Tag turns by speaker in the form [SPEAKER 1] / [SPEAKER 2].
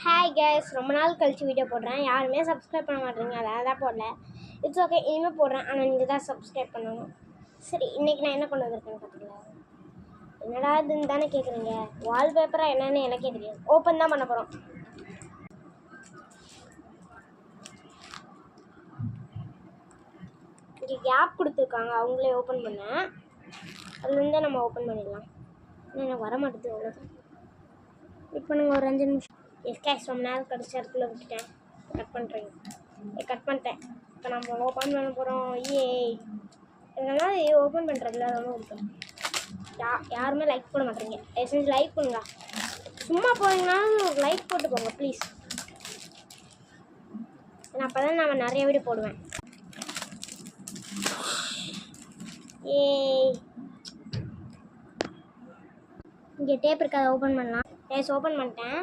[SPEAKER 1] Hi guys, ரொம்ப நாள் கழிச்சு வீடியோ போடுறேன். யாருமே சப்ஸ்கிரைப் பண்ண மாட்டேங்க, அதான் தான் போடல. இட்ஸ் ஓகே, இனிமேல் போடுறேன். ஆனால் நீங்கள் தான் சப்ஸ்கிரைப் பண்ணணும். சரி, இன்றைக்கி நான் என்ன கொண்டு வந்திருக்கேன்னு பார்த்துக்கலாம். என்னடா இதுன்னு தானே கேட்குறீங்க. வால்பேப்பராக என்னன்னு எனக்கே தெரியாது. ஓப்பன் தான் பண்ண போகிறோம். இங்கே கேப் கொடுத்துருக்காங்க, அவங்களே ஓப்பன் பண்ணேன். அதுலேருந்தே நம்ம ஓப்பன் பண்ணிடலாம். எனக்கு வர மாட்டேது அவ்வளோ. வெயிட் பண்ணுங்க ஒரு 5 நிமிஷம். எஸ் கேஷ், ரொம்ப நேரம் கடிச்ச இடத்துல விட்டுட்டேன். கட் பண்ணுறேன். கட் பண்ணிட்டேன். இப்போ நம்ம ஓப்பன் பண்ண போகிறோம். இதனால் ஓப்பன் பண்ணுறதுல ரொம்ப பிடிக்கும். யாருமே லைக் பண்ண மாட்டேங்க. செஞ்சு லைக் பண்ணுங்க. சும்மா போனீங்கன்னாலும் ஒரு லைக் போட்டு போங்க ப்ளீஸ். ஏன்னா அப்போ தான் நான் நிறைய வீடியோ போடுவேன். இங்கே டேப் இருக்காது, ஓப்பன் பண்ணலாம். ஓப்பன் பண்ணிட்டேன்.